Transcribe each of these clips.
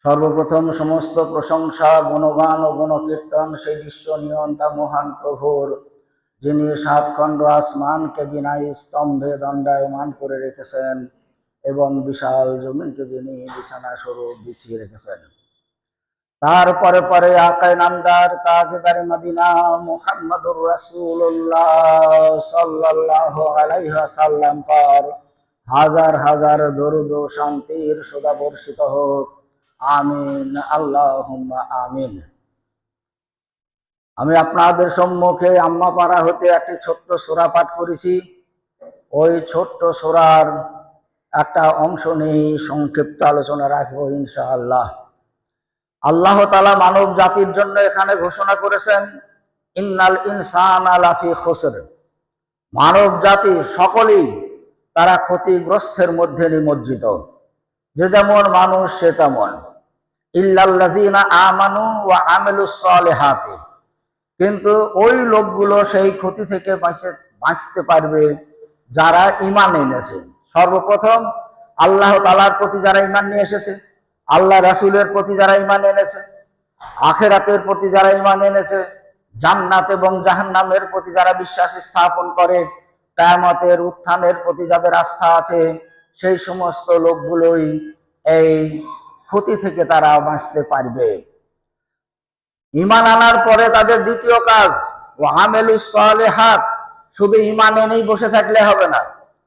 সর্বপ্রথম সমস্ত প্রশংসা, গুণগান ও গুণকীর্তন সেই বিশ্ব নিয়ন্তা মহান প্রভুর, যিনি 7 খণ্ড আসমানকে বিনাই স্তম্ভে দণ্ডায়মান করে রেখেছেন এবং বিশাল জমিনকে যিনি বিছানা স্বরূপ বিছিয়ে রেখেছেন। তারপরে পরে আকায়ে নামদার তাজদারে মদিনা মুহাম্মদুর রাসূলুল্লাহ সাল্লাল্লাহু আলাইহি ওয়াসাল্লাম পর হাজার হাজার দরুদ ও শান্তির সদা বর্ষিত হোক। আমিন, আল্লাহুম্মা আমিন। আমি আপনাদের সম্মুখে আম্মা পাড়া হতে একটি ছোট্ট সূরা পাঠ করেছি। ওই ছোট্ট সূরার একটা অংশ নিয়ে সংক্ষিপ্ত আলোচনা রাখবো ইনশাআল্লাহ। আল্লাহ তাআলা মানব জাতির জন্য এখানে ঘোষণা করেছেন, ইন্নাল ইনসানা লাফি খুসর। মানব জাতি সকলেই তারা ক্ষতিগ্রস্তের মধ্যে নিমজ্জিত। যে যেমন মানুষ সে তেমন। ইল্লাল্লাযীনা আমানু ওয়া আমিলুস সালিহাতি, কিন্তু ওই লোকগুলো সেই ক্ষতি থেকে বাঁচতে পারবে যারা ঈমান এনেছে। সর্বপ্রথম আল্লাহ তাআলার প্রতি যারা ঈমান নিয়ে এসেছে, আল্লাহ রাসূলের প্রতি যারা ঈমান এনেছে, আখিরাতের প্রতি যারা ঈমান এনেছে, জান্নাত এবং জাহান্নামের প্রতি যারা বিশ্বাস স্থাপন করে, কিয়ামতের উত্থানের প্রতি যাদের আস্থা আছে, সেই সমস্ত লোকগুলোই এই ক্ষতি থেকে তারা বাঁচতে পারবে। ঈমান আনার পরে তাদের দ্বিতীয় কাজ ওয়া আমিলুস সালিহাত। শুধু ঈমান এনেই বসে থাকলে হবে না।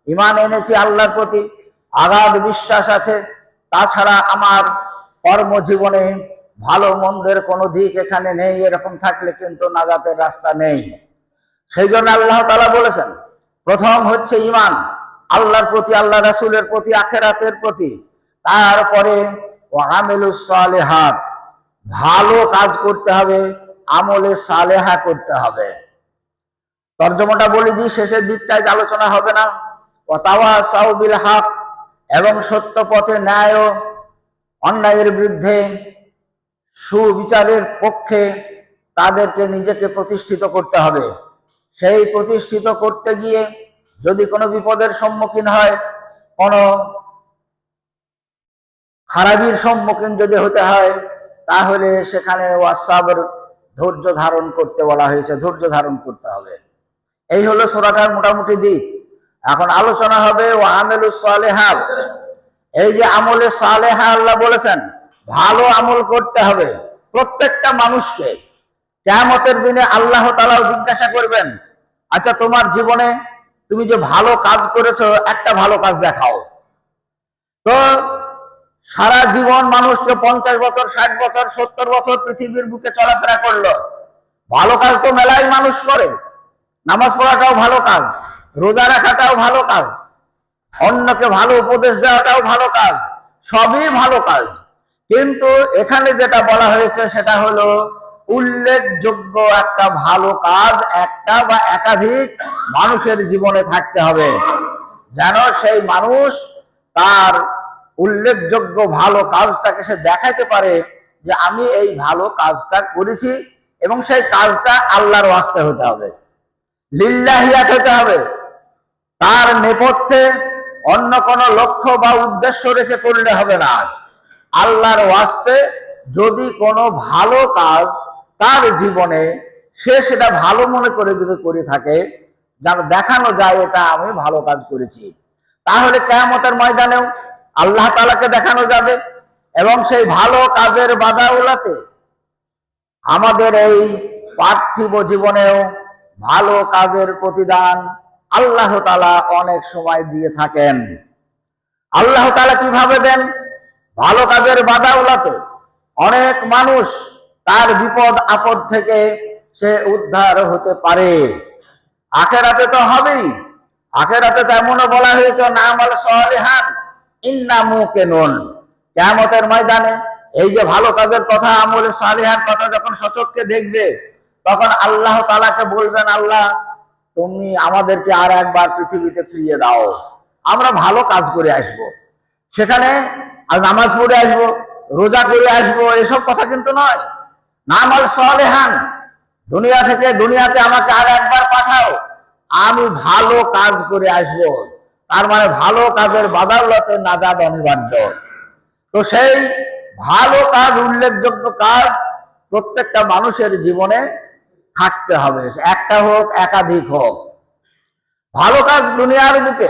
ঈমান এনেছি, আল্লাহর প্রতি আগাধ বিশ্বাস আছে, তাছাড়া আমার কর্মজীবনে ভালো মন্দের কোনো দিক এখানে নেই, এরকম থাকলে কিন্তু নাজাতের রাস্তা নেই। সেই জন্য আল্লাহ তাআলা বলেছেন, প্রথম হচ্ছে ঈমান আল্লাহর প্রতি, আল্লাহ রাসূলের প্রতি, আখিরাতের প্রতি। তারপরে ওয়া আমিলুস সালিহাত, ভালো কাজ করতে হবে, আমলে সালেহা করতে হবে। তর্জমাটা বলে দিই, শেষের দিকটায় আলোচনা হবে না। ওয়াতাওয়াসাউ বিল হক, এবং সত্য পথে ন্যায় ও অন্যায়ের বিরুদ্ধে সুবিচারের পক্ষে তাদেরকে নিজেকে প্রতিষ্ঠিত করতে হবে। সেই প্রতিষ্ঠিত করতে গিয়ে যদি কোনো বিপদের সম্মুখীন হয়, কোনো খারাপির সম্মুখীন যদি হতে হয়, তাহলে সেখানে ওয়াসাবর, ধৈর্য ধারণ করতে বলা হয়েছে, ধৈর্য ধারণ করতে হবে। এই হলো সূরাটার মোটামুটি দিক। এখন আলোচনা হবে ওয়া আমিলুস সালিহাত। এই যে আমলে সালেহা আল্লাহ বলেছেন, ভালো আমল করতে হবে প্রত্যেকটা মানুষকে। কিয়ামতের দিনে আল্লাহ তাআলা জিজ্ঞাসা করবেন, আচ্ছা তোমার জীবনে তুমি যে ভালো কাজ করেছো, একটা ভালো কাজ দেখাও। তো সারা জীবন মানুষকে 50 বছর, 60 বছর, 70 বছর পৃথিবীর বুকে চলাফেরা করলো, ভালো কাজ তো মেলাই মানুষ করে। নামাজ পড়াটাও ভালো কাজ, রোজা রাখাটাও ভালো কাজ, অন্যকে ভালো উপদেশ দেওয়াটাও ভালো কাজ, সবই ভালো কাজ। কিন্তু এখানে যেটা বলা হয়েছে সেটা হলো উল্লেখযোগ্য একটা ভালো কাজ একটা বা একাধিক মানুষের জীবনে থাকতে হবে, যেন সেই মানুষ তার উল্লেখযোগ্য ভালো কাজটাকে সে দেখাইতে পারে যে আমি এই ভালো কাজটা করেছি, এবং সেই কাজটা আল্লাহর ওয়াস্তে হতে হবে, লিল্লাহিয়াত হতে হবে। তার নেপথ্যে অন্য কোনো লক্ষ্য বা উদ্দেশ্য রেখে করলে হবে না। আল্লাহর ওয়াস্তে যদি কোনো ভালো কাজ তার জীবনে সে সেটা ভালো মনে করে যদি করে থাকে, যেন দেখানো যায় এটা আমি ভালো কাজ করেছি, তাহলে কিয়ামতের ময়দানেও আল্লাহ তাআলাকে দেখানো যাবে। এবং সেই ভালো কাজের বাদাউলাতে আমাদের এই পার্থিব জীবনেও ভালো কাজের প্রতিদান আল্লাহ তাআলা অনেক সময় দিয়ে থাকেন। আল্লাহ তাআলা কিভাবে দেন? ভালো কাজের বাদাউলাতে অনেক মানুষ তার বিপদ আপদ থেকে সে উদ্ধার হতে পারে। আখিরাতে তো হবেই। আখিরাতে তো এমনও বলা হয়েছে, নামাল সালিহান ইন্না মুকিনুন। কিয়ামতের ময়দানে এই যে ভালো কাজের কথা, আমলে সালিহার কথা যখন সচক্ষে দেখবে, তখন আল্লাহ তাআলাকে বলবেন, আল্লাহ তুমি আমাদেরকে আর একবার পৃথিবীতে ফিরিয়ে দাও, আমরা ভালো কাজ করে আসব। সেখানে আর নামাজ পড়ে আসবো, রোজা করে আসবো, এসব কথা কিন্তু নয়। নামাল সালিহান, দুনিয়াতে আমাকে আর একবার পাঠাও, আমি ভালো কাজ করে আসব। তার মানে ভালো কাজের বাদাউলাতে নাজাত অনিবার্য। তো সেই ভালো কাজ, উল্লেখযোগ্য কাজ প্রত্যেকটা মানুষের জীবনে থাকতে হবে, একটা হোক একাধিক হোক। ভালো কাজ দুনিয়ার বুকে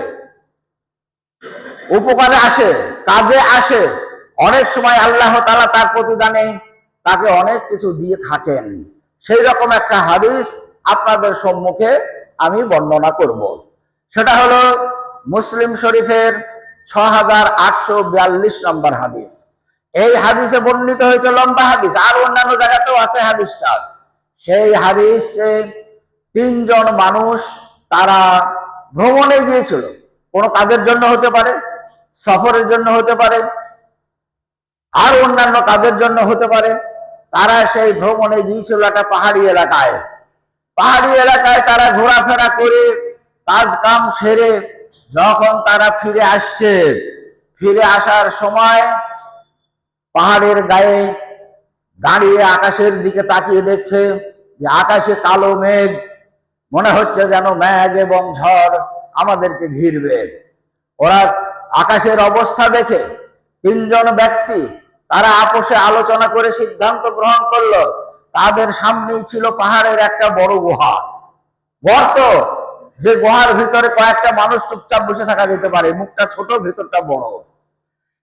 উপকারে আসে, কাজে আসে। অনেক সময় আল্লাহ তাআলা তার প্রতিদানে তাকে অনেক কিছু দিয়ে থাকেন। সেই রকম একটা হাদিস আপনাদের সম্মুখে আমি বর্ণনা করব। সেটা হলো মুসলিম শরীফের 6842 নম্বর হাদিস। এই হাদিসে বর্ণিত হয়েছে, লম্বা হাদিস, আর অন্যান্য জায়গাতেও আছে হাদিসটা। সেই হাদিসে তিনজন মানুষ তারা ভ্রমণে গিয়েছিল, কোনো কাজের জন্য হতে পারে, সফরের জন্য হতে পারে, আর অন্যান্য কাজের জন্য হতে পারে। তারা সেই ভ্রমণে গিয়েছিল একটা পাহাড়ি এলাকায়। পাহাড়ি এলাকায় তারা ঘোরাফেরা করে কাজ কাম সেরে যখন তারা ফিরে আসছে, ফিরে আসার সময় পাহাড়ের গায়ে দাঁড়িয়ে আকাশের দিকে তাকিয়ে দেখছে যে আকাশে কালো মেঘ, মনে হচ্ছে যেন মেঘ এবং ঝড় আমাদেরকে ঘিরবে। ওরা আকাশের অবস্থা দেখে তিনজন ব্যক্তি তারা আপোষে আলোচনা করে সিদ্ধান্ত গ্রহণ করলো, তাদের সামনেই ছিল পাহাড়ের একটা বড় গুহা, গর্ত, যে গুহার ভিতরে কয়েকটা মানুষ চুপচাপ বসে থাকা যেতে পারে, মুখটা ছোট ভিতরটা বড়।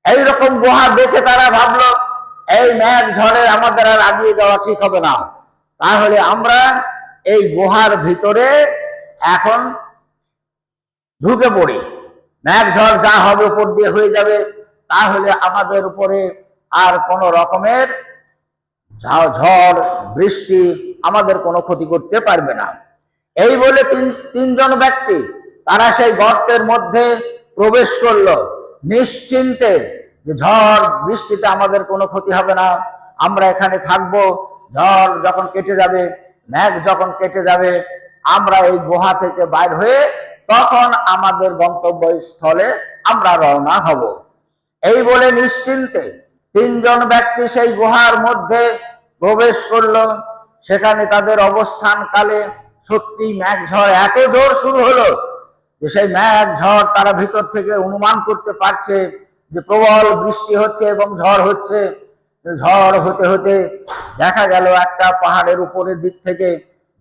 এইরকম গুহা দেখে তারা ভাবলো এই মেঘ ঝড়ে আমাদের আর আগিয়ে যাওয়া ঠিক হবে না, তাহলে আমরা এই গুহার ভিতরে এখন ঢুকে পড়ি, মেঘ ঝড় যা হবে উপর দিয়ে হয়ে যাবে, তাহলে আমাদের উপরে আর কোনো রকমের ঝড় বৃষ্টি আমাদের কোনো ক্ষতি করতে পারবে না। এই বলে তিনজন ব্যক্তি তারা সেই গর্তের মধ্যে প্রবেশ করলো নিশ্চিন্তে যে ঝড় বৃষ্টিতে আমাদের কোনো ক্ষতি হবে না, আমরা এখানে থাকবো, ঝড় যখন কেটে যাবে, মেঘ যখন কেটে যাবে, আমরা এই গুহা থেকে বাইর হয়ে তখন আমাদের গন্তব্যস্থলে আমরা রওনা হব। এই বলে নিশ্চিন্তে তিনজন ব্যক্তি সেই গুহার মধ্যে প্রবেশ করলো। সেখানে তাদের অবস্থান কালে সত্যি মেঘ ঝড় এত জোর শুরু হলো যে সেই মেঘ ঝড় তারা ভিতর থেকে অনুমান করতে পারছে যে প্রবল বৃষ্টি হচ্ছে এবং ঝড় হচ্ছে। ঝড় হতে হতে দেখা গেল একটা পাহাড়ের উপরের দিক থেকে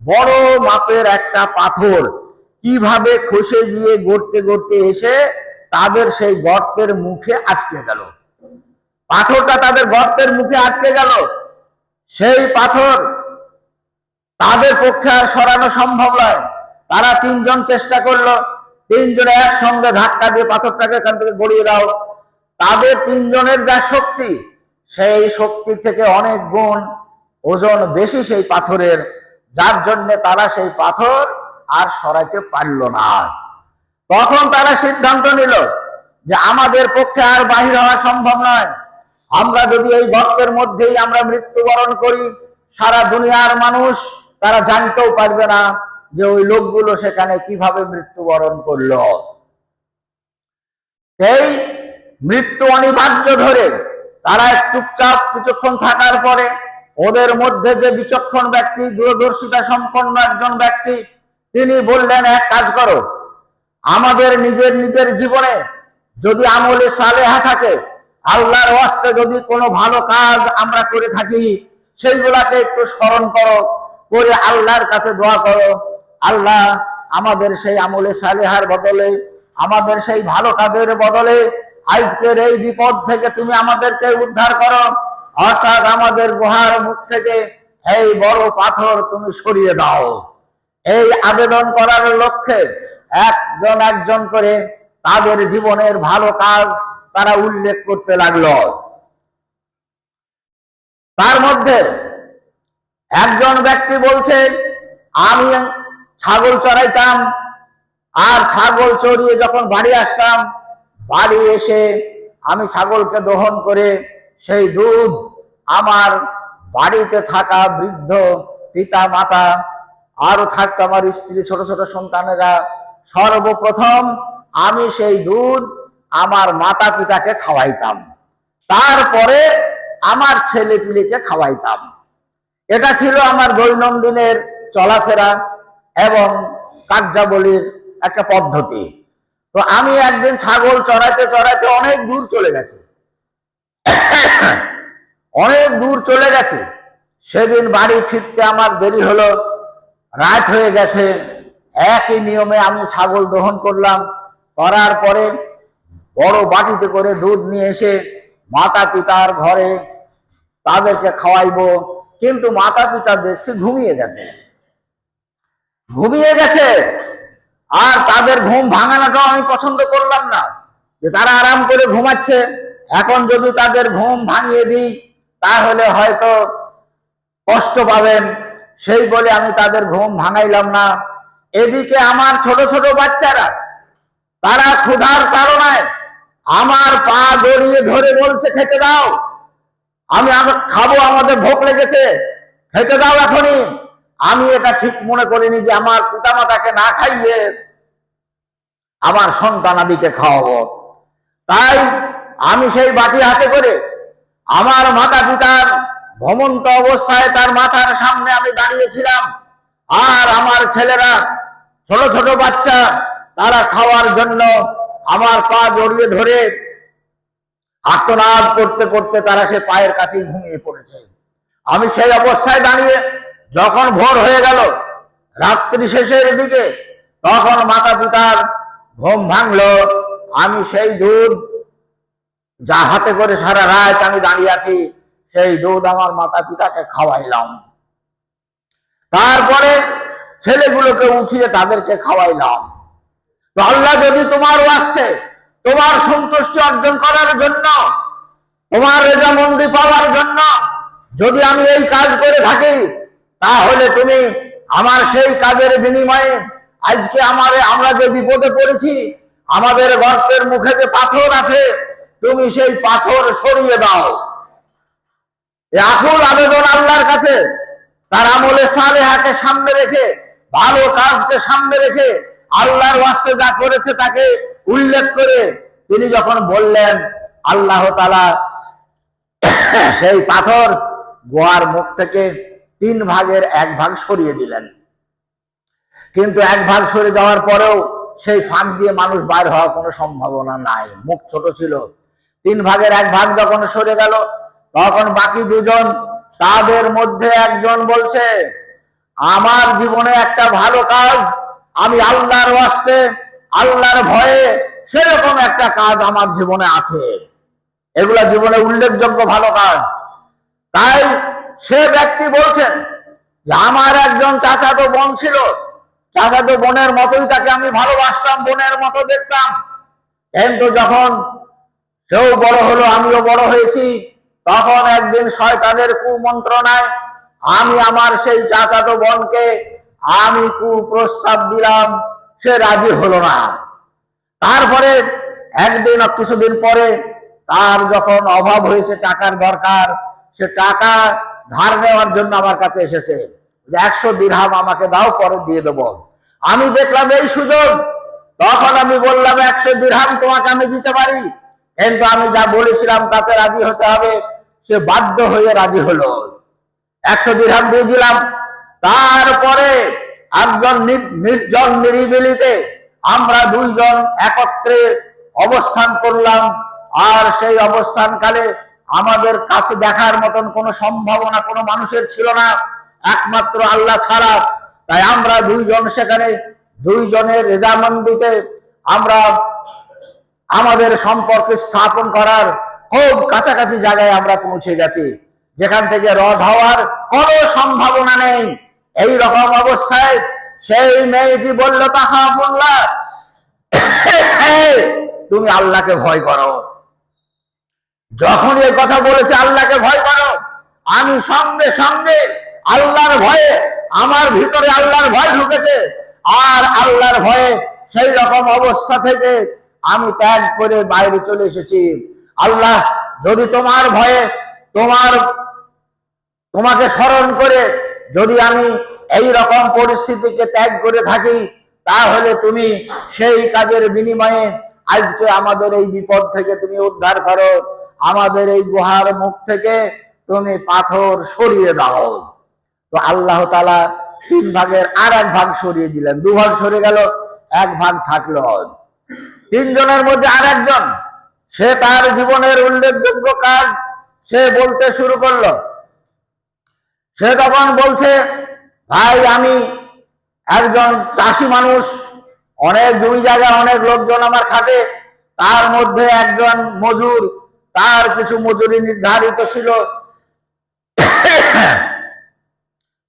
বড় মাপের একটা পাথর কিভাবে খসে গিয়ে গড়তে গড়তে এসে তাদের সেই গর্তের মুখে আটকে গেল। পাথরটা তাদের গর্তের মুখে আটকে গেল। সেই পাথর তাদের পক্ষে আর সরানো সম্ভব নয়। তারা তিনজন চেষ্টা করলো, তিনজনে একসঙ্গে ধাক্কা দিয়ে পাথরটাকে এখান থেকে গড়িয়ে দাও। তাদের তিনজনের যা শক্তি, সেই শক্তি থেকে অনেক গুণ ওজন বেশি সেই পাথরের, যার জন্য তারা সেই পাথর আর সরাইতে পারল না। তখন তারা সিদ্ধান্ত নিল যে আমাদের পক্ষে আর বাহির হওয়া সম্ভব নয়, আমরা যদি এই গর্তের মধ্যেই আমরা মৃত্যুবরণ করি, সারা দুনিয়ার মানুষ তারা জানতেও পারবে না যে ওই লোকগুলো সেখানে কিভাবে মৃত্যুবরণ করলো। এই মৃত্যু অনিবার্য ধরে তারা চুপচাপ কিছুক্ষণ থাকার পরে ওদের মধ্যে যে বিচক্ষণ ব্যক্তি, দূরদর্শিতা সম্পন্ন একজন ব্যক্তি, তিনি বললেন, এক কাজ করো, আমাদের নিজের নিজের জীবনে যদি আমলে সালেহা থাকে, আল্লাহর ওয়াস্তে যদি কোনো ভালো কাজ আমরা করে থাকি, সেইগুলাকে একটু স্মরণ করো, করে আল্লাহর কাছে দোয়া করো, আল্লাহ আমাদের সেই আমলে সালেহার বদলে, আমাদের সেই ভালো কাজের বদলে আজকের এই বিপদ থেকে তুমি আমাদেরকে উদ্ধার করো, অর্থাৎ আমাদের গুহার মুখ থেকে এই বড় পাথর তুমি সরিয়ে দাও। এই আবেদন করার লক্ষ্যে একজন একজন করে তাদের জীবনের ভালো কাজ তারা উল্লেখ করতে লাগলো। তার মধ্যে একজন ব্যক্তি বলছে, আমি ছাগল চড়াইতাম, আর ছাগল চড়িয়ে যখন বাড়ি আসতাম, বাড়ি এসে আমি ছাগলকে দহন করে সেই দুধ আমার বাড়িতে থাকা বৃদ্ধ পিতা মাতা, আরো থাকতো আমার স্ত্রী, ছোট ছোট সন্তানেরা, সর্বপ্রথম আমি সেই দুধ আমার মাতা পিতাকে খাওয়াইতাম, তারপরে আমার ছেলে পিলেকে খাওয়াইতাম। এটা ছিল আমার দৈনন্দিনের চলাফেরা এবং কার্যাবলীর একটা পদ্ধতি। তো আমি একদিন ছাগল চড়াইতে চড়াইতে অনেক দূর চলে গেছি। অনেক দূর চলে গেছে। সেদিন বাড়ি ফিরতে আমার দেরি হলো, রাত হয়ে গেছে। একই নিয়মে আমি ছাগল দহন করলাম, করার পরে বড় বাটিতে করে দুধ নিয়ে এসে মাতা পিতার ঘরে তাদেরকে খাওয়াইবো। কিন্তু মাতা পিতা দেখছি ঘুমিয়ে গেছে। আর তাদের ঘুম ভাঙানোটাও আমি পছন্দ করলাম না, যে তারা আরাম করে ঘুমাচ্ছে, এখন যদি তাদের ঘুম ভাঙিয়ে দিই তাহলে হয়তো কষ্ট পাবেন। সেই বলে আমি তাদের ঘুম ভাঙাইলাম না। এদিকে আমার ছোট ছোট বাচ্চারা, তারা ক্ষুধার তাড়নায় আমার পা জড়িয়ে ধরে বলছে, খেতে দাও, আমি খাবো, আমাদের ভোক লেগেছে, খেতে দাও এখনই। আমি এটা ঠিক মনে করিনি যে আমার পিতামাতাকে না খাইয়ে আমার সন্তানাদিকে খাওয়াবো। তাই আমি সেই বাটি হাতে করে আমার মাতা পিতার ঘুমন্ত অবস্থায় তার মাথার সামনে আমি দাঁড়িয়েছিলাম। আর আমার ছেলেরা, ছোট ছোট বাচ্চা, তারা খাওয়ার জন্য আমার পা জড়িয়ে ধরে আর্তনাদ করতে করতে তারা সে পায়ের কাছেই ঘুমিয়ে পড়েছে। আমি সেই অবস্থায় দাঁড়িয়ে, যখন ভোর হয়ে গেল, রাত্রি শেষের দিকে, তখন মাতা পিতার ঘুম ভাঙলো। আমি সেই দুধ যা হাতে করে সারা রাত আমি দাঁড়িয়ে আছি, সেই দুধ আমার মাতা পিতাকে খাওয়াইলাম। তারপরে ছেলেগুলোকে উঠিয়ে তাদেরকে খাওয়াইলাম। তো আল্লাহ যদি তোমার ওয়াস্তে, তোমার সন্তুষ্টি অর্জন করার জন্য, তোমার রেজামন্দি পাওয়ার জন্য যদি আমি এই কাজ করে থাকি, তাহলে তুমি আমার সেই কাজের বিনিময়ে আজকে আমরা যে বিপদে পড়েছি, আমাদের গর্তের মুখে যে পাথর আছে, তুমি সেই পাথর সরিয়ে দাও। এই আকুল আবেদন আল্লাহর কাছে, তার আমলে সালেহাকে সামনে রেখে, ভালো কাজকে সামনে রেখে, আল্লাহর ওয়াস্তে যা করেছে তাকে উল্লেখ করে তিনি যখন বললেন, আল্লাহ তাআলা সেই পাথর গোয়ার মুখ থেকে 3 ভাগের 1 ভাগ সরিয়ে দিলেন। কিন্তু 1 ভাগ সরে যাওয়ার পরেও সেই ফাঁক দিয়ে মানুষ বাইর হওয়ার কোনো সম্ভাবনা নাই, মুখ ছোট ছিল। 3 ভাগের 1 ভাগ যখন সরে গেল, তখন বাকি 2 জন, তাদের মধ্যে একজন বলছে, আমার জীবনে একটা ভালো কাজ, আমি আল্লাহর ওয়াস্তে, আল্লাহর ভয়ে সেরকম একটা কাজ আমার জীবনে আছে, এগুলা জীবনে উল্লেখযোগ্য ভালো কাজ। তাই সে ব্যক্তি বলছেন যে আমার একজন চাচাতো বোন ছিল, চাচাতো বোনের মতোই তাকে আমি ভালোবাসতাম, বোনের মতো দেখতাম। কিন্তু যখন সেও বড় হলো, আমিও বড় হয়েছি, তখন একদিন শয়তানের কুমন্ত্রণায় আমি আমার সেই চাচাতো বোনকে আমি কুপ্রস্তাব দিলাম, সে রাজি হলো না। তারপরে একদিন কিছুদিন পরে তার যখন অভাব হয়েছে, টাকার দরকার, সে টাকা ধার নেওয়ার জন্য আমার কাছে এসেছে, যে 100 দিরহাম আমাকে দাও, পরে দিয়ে দেবো। আমি দেখলাম এই সুযোগ, তখন আমি বললাম 100 দিরহাম তোমাকে আমি দিতে পারি, কিন্তু আমি যা বলেছিলাম তাতে রাজি হতে হবে। সে বাধ্য হয়ে রাজি হলো, 100 দিরহাম দিয়ে দিলাম। তারপরে একজন নির্জন নিরিবিলিতে আমরা 2 জন একত্রে অবস্থান করলাম। আর সেই অবস্থানকালে আমাদের কাছে দেখার মতন কোনো সম্ভাবনা কোনো মানুষের ছিল না, একমাত্র আল্লাহ ছাড়া। তাই আমরা 2 জন সেখানে 2 জনের রেজামন্দিতে আমরা আমাদের সম্পর্ক স্থাপন করার খুব কাছাকাছি জায়গায় আমরা পৌঁছে গেছি, যেখান থেকে রদ হওয়ার কোনো সম্ভাবনা নেই। এই রকম অবস্থায় সেই মেয়েটি বলল, তাকাফুল্লাহ, তুমি আল্লাহকে ভয় করো। যখন এই কথা বলেছে আল্লাহকে ভয় করো, আমি সঙ্গে সঙ্গে আল্লাহর ভয়ে, আমার ভিতরে আল্লাহর ভয় ঢুকেছে। আর আল্লাহর ভয়ে সেই রকম অবস্থা থেকে আমি ত্যাগ করে বাইরে চলে এসেছি। আল্লাহ, যদি তোমার ভয়ে, তোমাকে স্মরণ করে যদি আমি এই রকম পরিস্থিতিকে ত্যাগ করে থাকি, তাহলে তুমি সেই কাজের বিনিময়ে আজকে আমাদের এই বিপদ থেকে তুমি উদ্ধার করো, আমাদের এই গুহার মুখ থেকে তুমি পাথর সরিয়ে দাও। তো আল্লাহ তাআলা 3 ভাগের আর 1 ভাগ সরিয়ে দিলেন। 2 ভাগ সরে গেল, 1 ভাগ থাকলো। 3 জনের মধ্যে আর একজন, সে তার জীবনের উল্লেখযোগ্য কাজ সে বলতে শুরু করলো। সে তখন বলছে, ভাই আমি একজন চাষি মানুষ, অনেক জমি জায়গা, অনেক লোকজন আমার খাটে, তার মধ্যে একজন মজুর, তার কিছু মজুরি নির্ধারিত ছিল,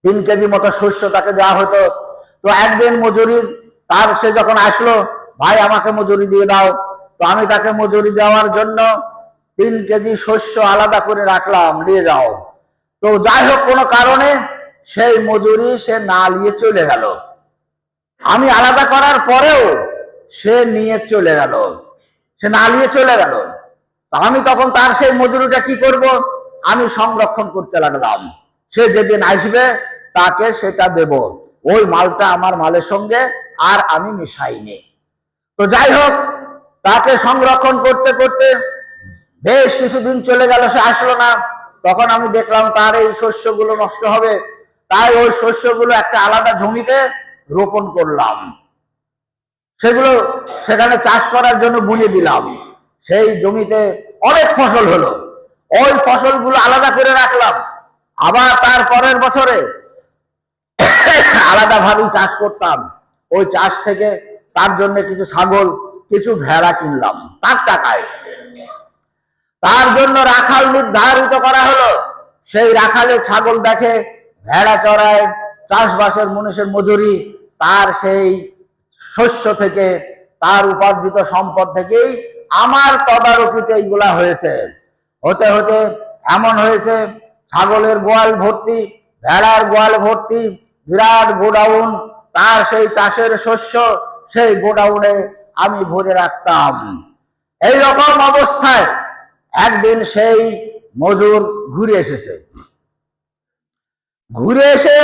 3 কেজি মতো শস্য তাকে দেওয়া হতো। তো একদিন মজুরির তার সে যখন আসলো, ভাই আমাকে মজুরি দিয়ে দাও, তো আমি তাকে মজুরি দেওয়ার জন্য 3 কেজি শস্য আলাদা করে রাখলাম, নিয়ে যাও। তো যাই হোক কোনো কারণে সেই মজুরি সে না নিয়ে চলে গেল। আমি আলাদা করার পরেও সে নিয়ে চলে গেল, সে না নিয়ে চলে গেল। আমি তখন তার সেই মজুরিটা কি করব, আমি সংরক্ষণ করতে লাগলাম। সে যেদিন আসবে তাকে সেটা দেব, ওই মালটা আমার মালের সঙ্গে আর আমি মিশাইনি। তো যাই হোক, তাকে সংরক্ষণ করতে করতে বেশ কিছুদিন চলে গেল, সে আসলো না। তখন আমি দেখলাম তার এই শস্যগুলো নষ্ট হবে, তাই ওই শস্যগুলো একটা আলাদা জমিতে রোপণ করলাম, সেগুলো সেখানে চাষ করার জন্য বুনে দিলাম। সেই জমিতে অনেক ফসল হলো, ওই ফসলগুলো আলাদা করে রাখলাম। আবার তার পরের বছরে আলাদাভাবেই চাষ করতাম। ওই চাষ থেকে তার জন্য কিছু ছাগল, কিছু ভেড়া কিনলাম তার টাকায়। তার জন্য রাখাল নির্ধারিত করা হলো। সেই রাখালে ছাগল দেখে, ভেড়া চড়ায়, চাষবাসের মানুষের মজুরি, তার সেই শস্য থেকে, তার উপার্জিত সম্পদ থেকেই আমার তদারকিতে এইগুলা হয়েছে। হতে হতে এমন হয়েছে, ছাগলের গোয়াল ভর্তি, ভেড়ার গোয়াল ভর্তি, বিরাট গোডাউন, তার সেই চাষের শস্য সেই গোডাউনে আমি ভরে রাখতাম। এইরকম অবস্থায় একদিন সেই মজুর ঘুরে এসেছে। ঘুরে এসে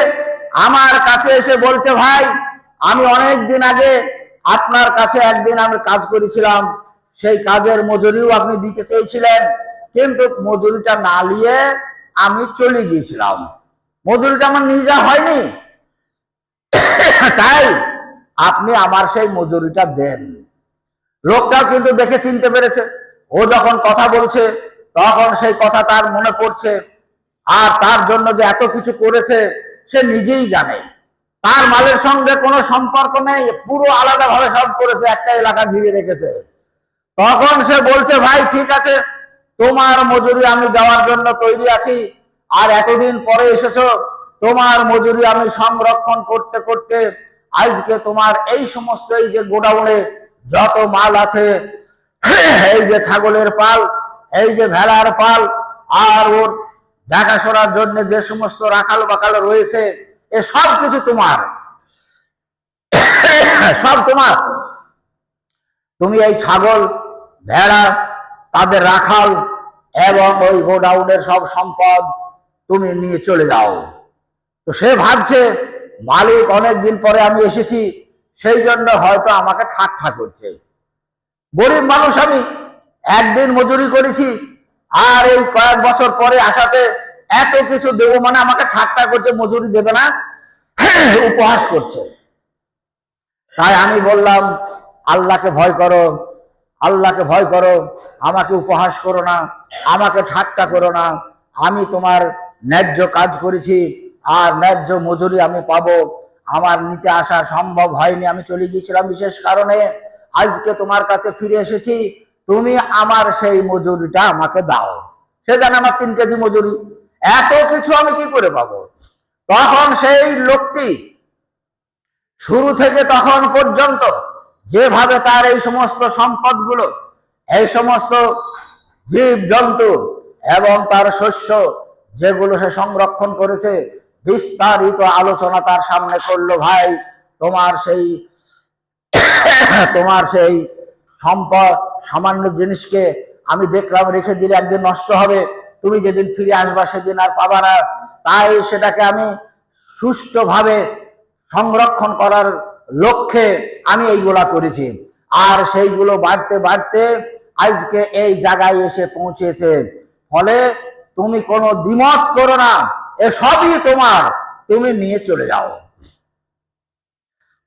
আমার কাছে এসে বলছে, ভাই আমি অনেক দিন আগে আপনার কাছে একদিন আমি কাজ করেছিলাম, সেই কাজের মজুরিও আপনি দিতে চেয়েছিলেন, কিন্তু মজুরিটা না নিয়ে আমি চলে গিয়েছিলাম, মজুরিটা আমার নিয়ে যাওয়া হয়নি, তাই আপনি আমার সেই মজুরিটা দেন। লোকটাও কিন্তু দেখে চিনতে পেরেছে, ও যখন কথা বলছে তখন সেই কথা তার মনে পড়ছে, আর তার জন্য যে এত কিছু করেছে সে নিজেই জানে। তার মালের সঙ্গে কোনো সম্পর্ক নেই, পুরো আলাদাভাবে সব করেছে, একটা এলাকা ঘিরে রেখেছে। তখন সে বলছে, ভাই ঠিক আছে, তোমার মজুরি আমি দেওয়ার জন্য তৈরি আছি, আর এতদিন পরে এসেছো, তোমার মজুরি আমি সংরক্ষণ করতে করতে আজকে তোমার এই সমস্ত এই যে গোডাউনে যত মাল আছে, এই যে ছাগলের পাল, এই যে ভেড়ার পাল, আর ওর দেখাশোনার জন্য যে সমস্ত রাখাল বাকাল রয়েছে, এ সব কিছু তোমার, সব তোমার। তুমি এই ছাগল ভেড়া তাদের রাখাল এবং ওই গোডাউনের সব সম্পদ তুমি নিয়ে চলে যাও। তো সে ভাবছে মালিক অনেকদিন পরে আমি এসেছি, সেই জন্য হয়তো আমাকে ঠাট্টা করছে। গরিব মানুষ আমি, একদিন মজুরি করেছি, আর এই কয়েক বছর পরে আসাতে এত কিছু দেবো মানে আমাকে ঠাট্টা করছে, মজুরি দেবে না, উপহাস করছে। তাই আমি বললাম, আল্লাহকে ভয় করো, আল্লাহকে ভয় করো, আমাকে উপহাস করো না, আমাকে ঠাট্টা করো না। আমি তোমার ন্যায্য কাজ করেছি, আর ন্যায্য মজুরি আমি পাবো। আমার নিচে আসা সম্ভব হয়নি, আমি চলে গিয়েছিলাম বিশেষ কারণে, আজকে তোমার কাছে ফিরে এসেছি, তুমি আমার সেই মজুরিটা আমাকে দাও। সে জানে আমার 3 কেজি মজুরি, এত কিছু আমি কি করে পাবো। তখন সেই লোকটি শুরু থেকে তখন পর্যন্ত যেভাবে তার এই সমস্ত সম্পদগুলো, এই সমস্ত জীব জন্তু এবং তার শস্য যেগুলো সে সংরক্ষণ করেছে, বিস্তারিত আলোচনা তার সামনে করলো। ভাই তোমার সেই সম্পদ সামান্য জিনিসকে আমি দেখলাম রেখে দিলে একদিন নষ্ট হবে, তুমি যেদিন ফিরে আসবা সেদিন আর পাবা না, তাই সেটাকে আমি সুষ্ঠুভাবে সংরক্ষণ করার লক্ষ্যে আমি এইগুলা করেছি। আর সেইগুলো বাড়তে বাড়তে আজকে এই জায়গায় এসে পৌঁছেছে। ফলে তুমি কোনো দ্বিমত করো না, এসবই তোমার, তুমি নিয়ে চলে যাও।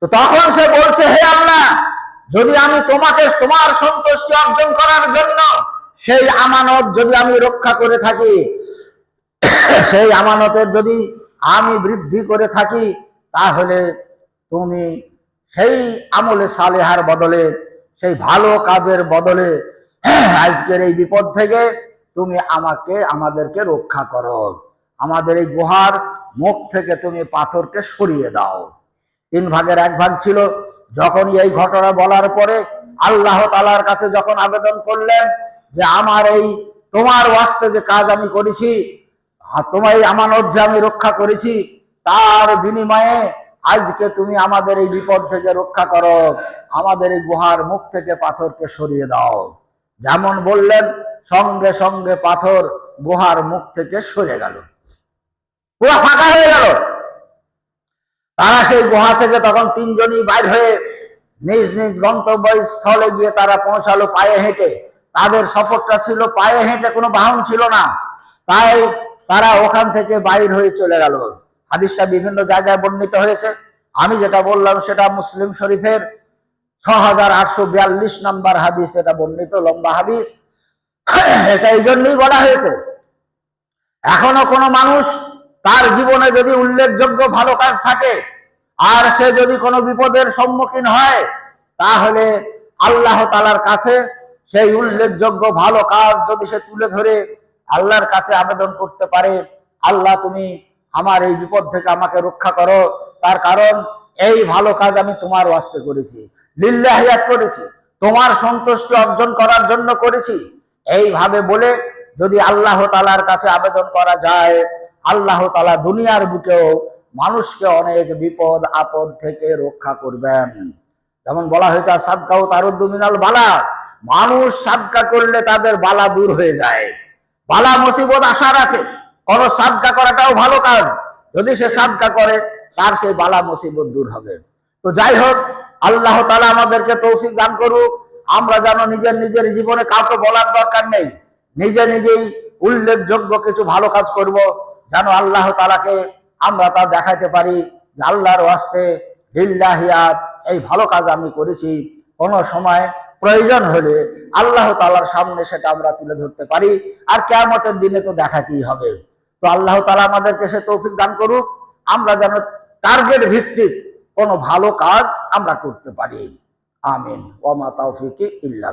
তো তখন সে বলছে, হে আল্লাহ, যদি আমি তোমাকে তোমার সন্তুষ্টি অর্জন করার জন্য সেই আমানত যদি আমি রক্ষা করে থাকি, সেই আমানতের যদি আমি বৃদ্ধি করে থাকি, তাহলে তুমি সেই আমলে সালেহার বদলে, সেই ভালো কাজের বদলে আজকের এই বিপদ থেকে তুমি আমাদেরকে রক্ষা করো। আমাদের এই গুহার মুখ থেকে তুমি পাথরকে সরিয়ে দাও। 3 ভাগের 1 ভাগ ছিল। যখন এই ঘটনা বলার পরে আল্লাহ তাআলার কাছে যখন আবেদন করলেন যে আমার এই তোমার ওয়াস্তে যে কাজ আমি করেছি, তোমার এই আমানত যে আমি রক্ষা করেছি, তার বিনিময়ে আজকে তুমি আমাদের এই বিপদ থেকে রক্ষা করো, আমাদের এই গুহার মুখ থেকে পাথরকে সরিয়ে দাও। যেমন বললেন, সঙ্গে সঙ্গে পাথর গুহার মুখ থেকে সরে গেল, পুরো ফাঁকা হয়ে গেল। তারা সেই গুহা থেকে তখন 3 জনই বাইর হয়ে নিজ নিজ গন্তব্যস্থলে গিয়ে তারা পৌঁছালো পায়ে হেঁটে। তাদের সফরটা ছিল পায়ে হেঁটে, কোনো বাহন ছিল না। তাই তারা ওখান থেকে বাইর হয়ে চলে গেল। হাদিসটা বিভিন্ন জায়গায় বর্ণিত হয়েছে। আমি যেটা বললাম সেটা মুসলিম শরীফের 6842 নম্বর হাদিস, এটা বর্ণিত, লম্বা হাদিস। এটা এই জন্যই বলা হয়েছে, এখনো কোনো মানুষ তার জীবনে যদি উল্লেখযোগ্য ভালো কাজ থাকে আর সে যদি কোনো বিপদের সম্মুখীন হয়, তাহলে আল্লাহ তাআলার কাছে সেই উল্লেখযোগ্য ভালো কাজ যদি সে তুলে ধরে আল্লাহর কাছে আবেদন করতে পারে, আল্লাহ তুমি আমার এই বিপদ থেকে আমাকে রক্ষা করো, তার কারণ এই ভালো কাজ আমি তোমার ওয়াস্তে করেছি, লিল্লাহিয়াত করেছি, তোমার সন্তুষ্টি অর্জন করার জন্য করেছি, এইভাবে বলে যদি আল্লাহ তাআলার কাছে আবেদন করা যায়, আল্লাহ তাআলা দুনিয়ার বুকেও মানুষকে অনেক বিপদ আপদ থেকে রক্ষা করবেন। যেমন বলা হয়েছে, সাদকাও তারুদ্দু মিনাল বালা, মানুষ সাদকা করলে তাদের বালা দূর হয়ে যায়। বালা মুসিবত আসার আছে, কোন সাদকা করাটাও ভালো কাজ, যদি সে সাদকা করে তার সেই বালা মুসিবত দূর হবে। তো যাই হোক, আল্লাহ তাআলা আমাদেরকে তৌফিক দান করুক, আমরা যেন নিজের নিজের জীবনে কাউকে বলার দরকার নেই, নিজে নিজেই উল্লেখযোগ্য কিছু ভালো কাজ করব, যেন আল্লাহ তাআলাকে আমরা তা দেখাইতে পারি যে আল্লাহর ওয়াস্তে লিল্লাহিয়াত এই ভালো কাজ আমি করেছি। কোনো সময় প্রয়োজন হলে আল্লাহ তাআলার সামনে সেটা আমরা তুলে ধরতে পারি, আর কিয়ামতের দিনে তো দেখাতেই হবে। তো আল্লাহ তাআলা আমাদেরকে সে তৌফিক দান করুক, আমরা যেন টার্গেট ভিত্তিক কোনো ভালো কাজ আমরা করতে পারি। আমিন। ওয়া মা তাওফিকি ইল্লা